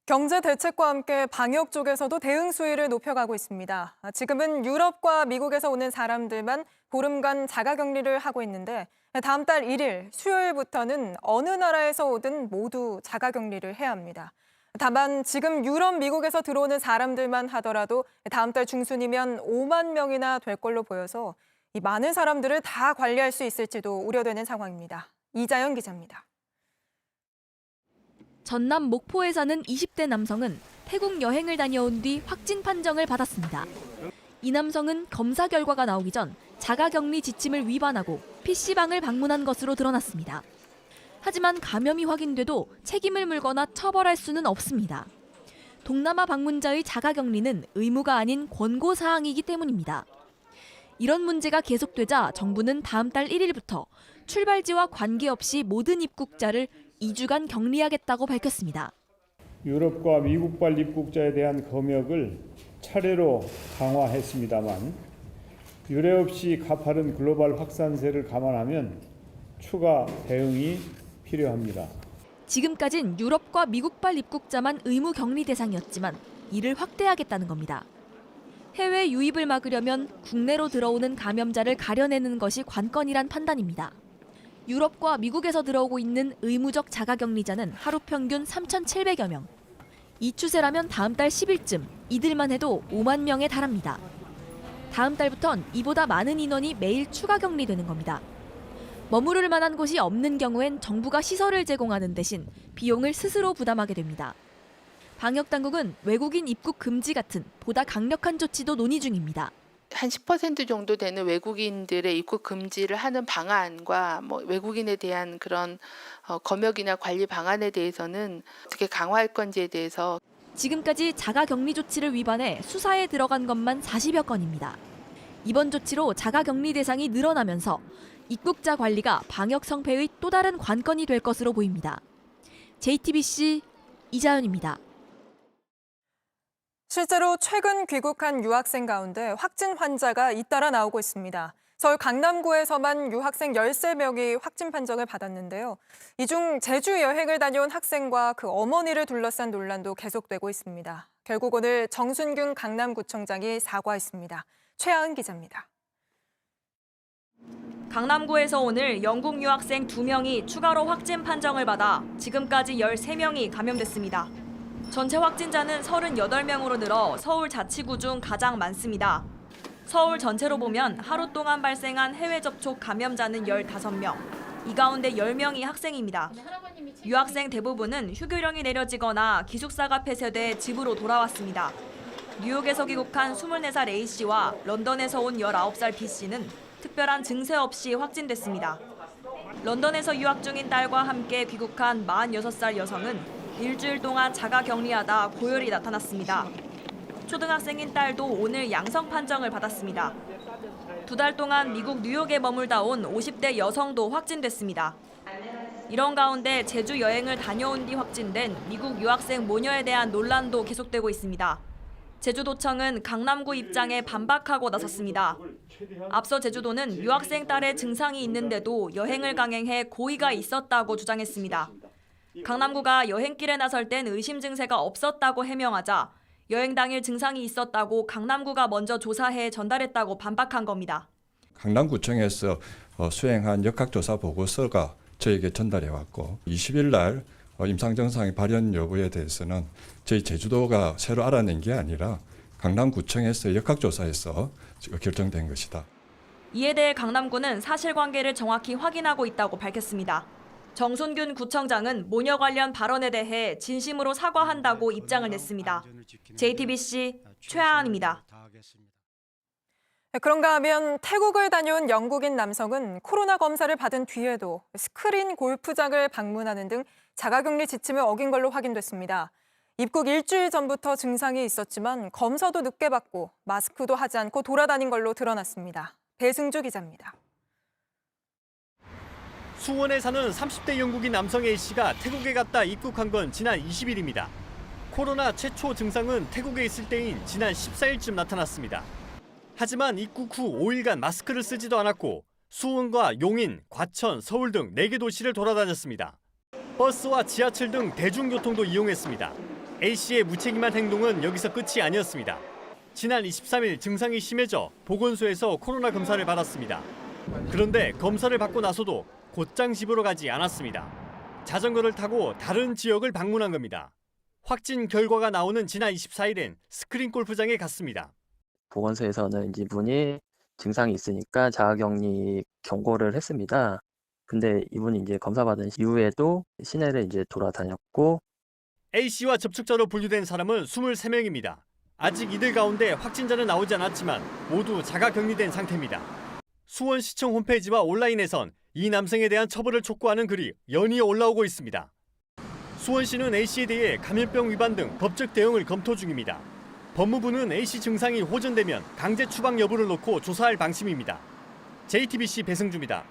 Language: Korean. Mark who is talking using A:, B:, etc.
A: 경제 대책과 함께 방역 쪽에서도 대응 수위를 높여가고 있습니다. 지금은 유럽과 미국에서 오는 사람들만 보름간 자가격리를 하고 있는데 다음 달 1일 수요일부터는 어느 나라에서 오든 모두 자가격리를 해야 합니다. 다만 지금 유럽, 미국에서 들어오는 사람들만 하더라도 다음 달 중순이면 5만 명이나 될 걸로 보여서 이 많은 사람들을 다 관리할 수 있을지도 우려되는 상황입니다. 이자연 기자입니다.
B: 전남 목포에 사는 20대 남성은 태국 여행을 다녀온 뒤 확진 판정을 받았습니다. 이 남성은 검사 결과가 나오기 전 자가격리 지침을 위반하고 PC방을 방문한 것으로 드러났습니다. 하지만 감염이 확인돼도 책임을 물거나 처벌할 수는 없습니다. 동남아 방문자의 자가격리는 의무가 아닌 권고사항이기 때문입니다. 이런 문제가 계속되자 정부는 다음 달 1일부터 출발지와 관계없이 모든 입국자를 2주간 격리하겠다고 밝혔습니다.
C: 유럽과 미국발 입국자에 대한 검역을 차례로 강화했습니다만 유례 없이 가파른 글로벌 확산세를 감안하면 추가 대응이 필요합니다.
B: 지금까진 유럽과 미국발 입국자만 의무 격리 대상이었지만 이를 확대하겠다는 겁니다. 해외 유입을 막으려면 국내로 들어오는 감염자를 가려내는 것이 관건이란 판단입니다. 유럽과 미국에서 들어오고 있는 의무적 자가격리자는 하루 평균 3,700여 명. 이 추세라면 다음 달 10일쯤 이들만 해도 5만 명에 달합니다. 다음 달부턴 이보다 많은 인원이 매일 추가 격리되는 겁니다. 머무를 만한 곳이 없는 경우엔 정부가 시설을 제공하는 대신 비용을 스스로 부담하게 됩니다. 방역당국은 외국인 입국 금지 같은 보다 강력한 조치도 논의 중입니다.
D: 한 10% 정도 되는 외국인들의 입국 금지를 하는 방안과 외국인에 대한 그런 검역이나 관리 방안에 대해서는 어떻게 강화할 건지에 대해서
B: 지금까지 자가격리 조치를 위반해 수사에 들어간 것만 40여 건입니다. 이번 조치로 자가격리 대상이 늘어나면서 입국자 관리가 방역 성패의 또 다른 관건이 될 것으로 보입니다. JTBC 이자연입니다.
A: 실제로 최근 귀국한 유학생 가운데 확진 환자가 잇따라 나오고 있습니다. 서울 강남구에서만 유학생 13명이 확진 판정을 받았는데요. 이 중 제주 여행을 다녀온 학생과 그 어머니를 둘러싼 논란도 계속되고 있습니다. 결국 오늘 정순균 강남구청장이 사과했습니다. 최하은 기자입니다.
E: 강남구에서 오늘 영국 유학생 2명이 추가로 확진 판정을 받아 지금까지 13명이 감염됐습니다. 전체 확진자는 38명으로 늘어 서울 자치구 중 가장 많습니다. 서울 전체로 보면 하루 동안 발생한 해외 접촉 감염자는 15명, 이 가운데 10명이 학생입니다. 유학생 대부분은 휴교령이 내려지거나 기숙사가 폐쇄돼 집으로 돌아왔습니다. 뉴욕에서 귀국한 24살 A씨와 런던에서 온 19살 B씨는 특별한 증세 없이 확진됐습니다. 런던에서 유학 중인 딸과 함께 귀국한 46살 여성은 일주일 동안 자가격리하다 고열이 나타났습니다. 초등학생인 딸도 오늘 양성 판정을 받았습니다. 2달 동안 미국 뉴욕에 머물다 온 50대 여성도 확진됐습니다. 이런 가운데 제주 여행을 다녀온 뒤 확진된 미국 유학생 모녀에 대한 논란도 계속되고 있습니다. 제주도청은 강남구 입장에 반박하고 나섰습니다. 앞서 제주도는 유학생 딸의 증상이 있는데도 여행을 강행해 고의가 있었다고 주장했습니다. 강남구가 여행길에 나설 땐 의심 증세가 없었다고 해명하자 여행 당일 증상이 있었다고 강남구가 먼저 조사해 전달했다고 반박한 겁니다.
F: 강남구청에서 수행한 역학조사 보고서가 저에게 전달해 왔고 20일 날 임상 증상의 발현 여부에 대해서는 저희 제주도가 새로 알아낸 게 아니라 강남구청에서 역학조사에서 결정된 것이다.
E: 이에 대해 강남구는 사실관계를 정확히 확인하고 있다고 밝혔습니다. 정순균 구청장은 모녀 관련 발언에 대해 진심으로 사과한다고 입장을 냈습니다. JTBC 최하은입니다.
A: 그런가 하면 태국을 다녀온 영국인 남성은 코로나 검사를 받은 뒤에도 스크린 골프장을 방문하는 등 자가격리 지침을 어긴 걸로 확인됐습니다. 입국 일주일 전부터 증상이 있었지만 검사도 늦게 받고 마스크도 하지 않고 돌아다닌 걸로 드러났습니다. 배승주 기자입니다.
G: 수원에 사는 30대 영국인 남성 A씨가 태국에 갔다 입국한 건 지난 20일입니다. 코로나 최초 증상은 태국에 있을 때인 지난 14일쯤 나타났습니다. 하지만 입국 후 5일간 마스크를 쓰지도 않았고 수원과 용인, 과천, 서울 등 4개 도시를 돌아다녔습니다. 버스와 지하철 등 대중교통도 이용했습니다. A씨의 무책임한 행동은 여기서 끝이 아니었습니다. 지난 23일 증상이 심해져 보건소에서 코로나 검사를 받았습니다. 그런데 검사를 받고 나서도 곧장 집으로 가지 않았습니다. 자전거를 타고 다른 지역을 방문한 겁니다. 확진 결과가 나오는 지난 24일엔 스크린 골프장에 갔습니다.
H: 보건소에서는 이분이 증상이 있으니까 자가격리 경고를 했습니다. 근데 이분이 이제 검사받은 이후에도 시내를 이제 돌아다녔고
G: A씨와 접촉자로 분류된 사람은 23명입니다. 아직 이들 가운데 확진자는 나오지 않았지만 모두 자가격리된 상태입니다. 수원시청 홈페이지와 온라인에선 이 남성에 대한 처벌을 촉구하는 글이 연이어 올라오고 있습니다. 수원시는 A씨에 대해 감염병 위반 등 법적 대응을 검토 중입니다. 법무부는 A씨 증상이 호전되면 강제 추방 여부를 놓고 조사할 방침입니다. JTBC 배승주입니다.